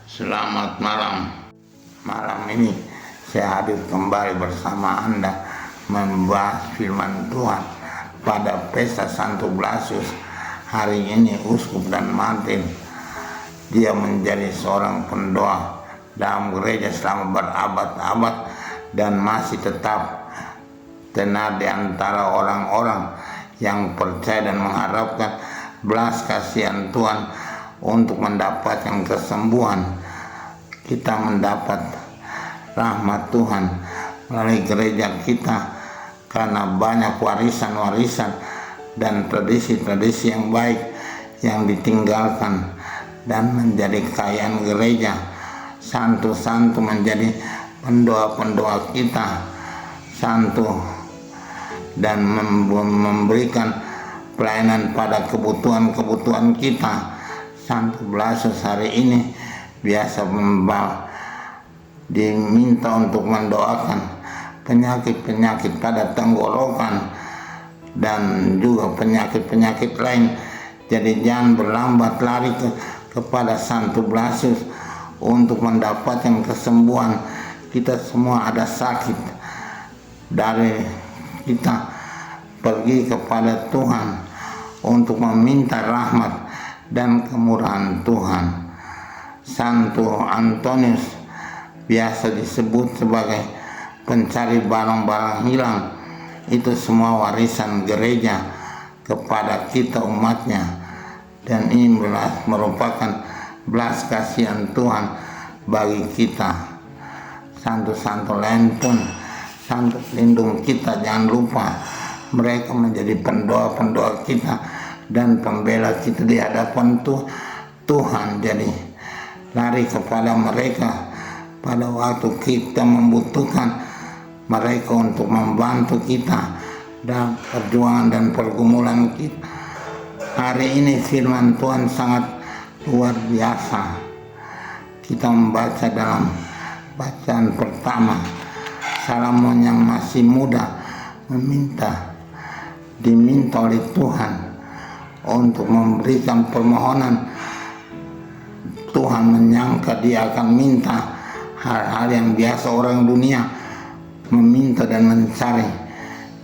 Selamat malam. Malam ini saya hadir kembali bersama Anda membahas firman Tuhan pada pesta Santo Blasius. Hari ini Uskup dan Martin, dia menjadi seorang pendoa dalam gereja selama berabad-abad dan masih tetap tenar di antara orang-orang yang percaya dan mengharapkan belas kasihan Tuhan untuk mendapatkan kesembuhan. Kita mendapat rahmat Tuhan melalui gereja kita karena banyak warisan-warisan dan tradisi-tradisi yang baik yang ditinggalkan dan menjadi kekayaan gereja. Santo-santo menjadi pendoa-pendoa kita, santo, dan memberikan pelayanan pada kebutuhan-kebutuhan kita. Santo Blasius hari ini biasa diminta untuk mendoakan penyakit-penyakit pada tenggorokan dan juga penyakit-penyakit lain. Jadi jangan berlambat lari kepada Santo Blasius untuk mendapatkan kesembuhan. Kita semua ada sakit, dari kita pergi kepada Tuhan untuk meminta rahmat dan kemurahan Tuhan. Santo Antonius biasa disebut sebagai pencari barang-barang hilang. Itu semua warisan gereja kepada kita umatnya, dan ini merupakan belas kasihan Tuhan bagi kita. Santo-santo lain pun, santo pelindung kita, jangan lupa mereka menjadi pendoa-pendoa kita dan pembela kita di hadapan Tuhan. Jadi lari kepada mereka pada waktu kita membutuhkan mereka untuk membantu kita dalam perjuangan dan pergumulan kita. Hari ini firman Tuhan sangat luar biasa. Kita membaca dalam bacaan pertama, Salomon yang masih muda diminta oleh Tuhan untuk memberikan permohonan. Tuhan menyangka dia akan minta hal-hal yang biasa orang dunia meminta dan mencari,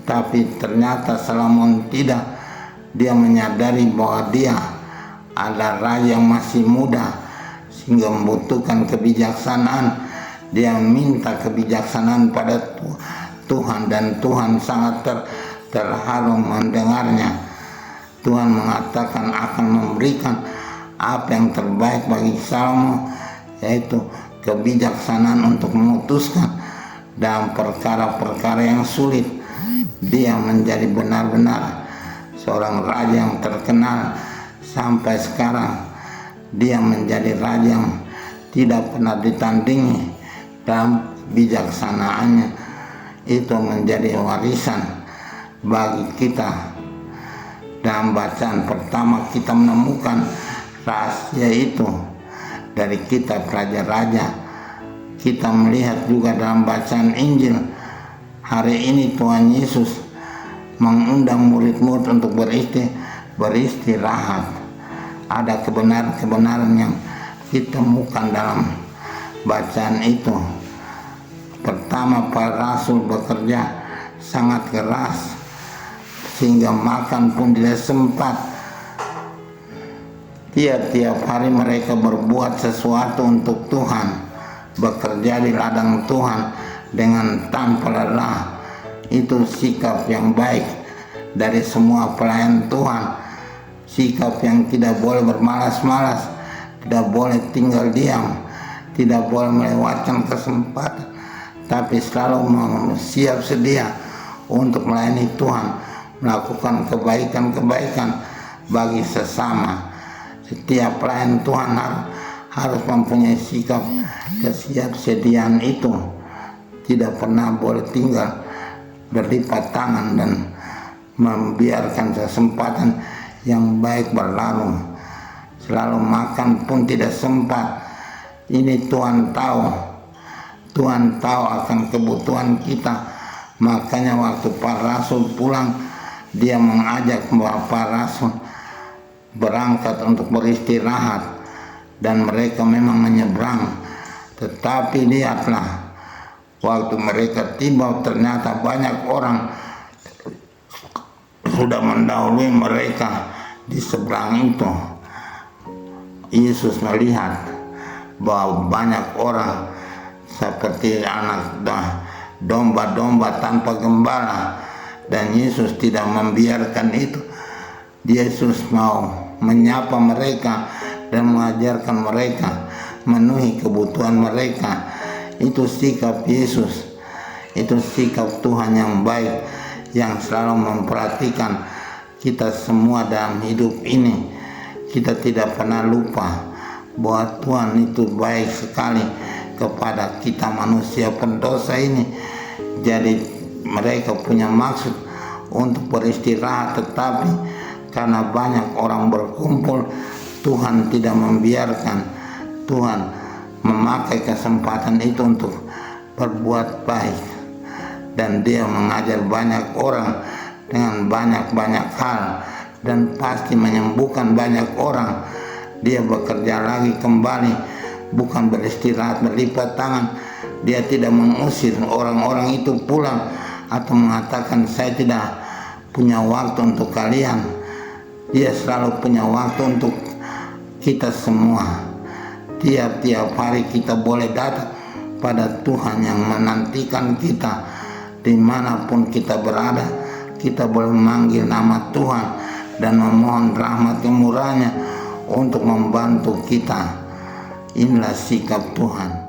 tapi ternyata Salomon tidak. Dia menyadari bahwa dia adalah raja yang masih muda sehingga membutuhkan kebijaksanaan. Dia minta kebijaksanaan pada Tuhan dan Tuhan sangat terharu mendengarnya. Tuhan mengatakan akan memberikan apa yang terbaik bagi Salomo, yaitu kebijaksanaan untuk memutuskan dalam perkara-perkara yang sulit. Dia menjadi benar-benar seorang raja yang terkenal sampai sekarang. Dia menjadi raja yang tidak pernah ditandingi dalam bijaksanaannya. Itu menjadi warisan bagi kita. Dalam bacaan pertama kita menemukan rahasia itu dari kitab Raja-Raja. Kita melihat juga dalam bacaan Injil hari ini Tuhan Yesus mengundang murid-murid untuk beristirahat. Ada kebenaran-kebenaran yang ditemukan dalam bacaan itu. Pertama, para rasul bekerja sangat keras sehingga makan pun tidak sempat. Tiap-tiap hari mereka berbuat sesuatu untuk Tuhan, bekerja di ladang Tuhan dengan tanpa lelah. Itu sikap yang baik dari semua pelayan Tuhan. Sikap yang tidak boleh bermalas-malas, tidak boleh tinggal diam, tidak boleh melewatkan kesempatan, tapi selalu siap sedia untuk melayani Tuhan, melakukan kebaikan-kebaikan bagi sesama. Setiap pelayan Tuhan harus mempunyai sikap kesiapsediaan itu. Tidak pernah boleh tinggal berlipat tangan dan membiarkan kesempatan yang baik berlalu. Selalu makan pun tidak sempat. Ini Tuhan tahu. Tuhan tahu akan kebutuhan kita. Makanya waktu para rasul pulang, dia mengajak para rasul berangkat untuk beristirahat. dan mereka memang menyeberang. Tetapi lihatlah, waktu mereka tiba ternyata banyak orang sudah mendahului mereka di seberang itu. Yesus melihat bahwa banyak orang seperti anak domba-domba tanpa gembala, dan Yesus tidak membiarkan itu. Yesus mau menyapa mereka dan mengajarkan mereka, memenuhi kebutuhan mereka. Itu sikap Yesus, itu sikap Tuhan yang baik, yang selalu memperhatikan kita semua dalam hidup ini. Kita tidak pernah lupa bahwa Tuhan itu baik sekali kepada kita manusia pendosa ini. Jadi mereka punya maksud untuk beristirahat, tetapi karena banyak orang berkumpul, Tuhan tidak membiarkan. Tuhan memakai kesempatan itu untuk berbuat baik, dan Dia mengajar banyak orang dengan banyak-banyak hal, dan pasti menyembuhkan banyak orang. Dia bekerja lagi kembali, bukan beristirahat berlipat tangan. Dia tidak mengusir orang-orang itu pulang atau mengatakan saya tidak punya waktu untuk kalian. Dia selalu punya waktu untuk kita semua. Tiap-tiap hari kita boleh datang pada Tuhan yang menantikan kita. Dimanapun kita berada, kita boleh memanggil nama Tuhan dan memohon rahmat dan murahnya untuk membantu kita. Inilah sikap Tuhan.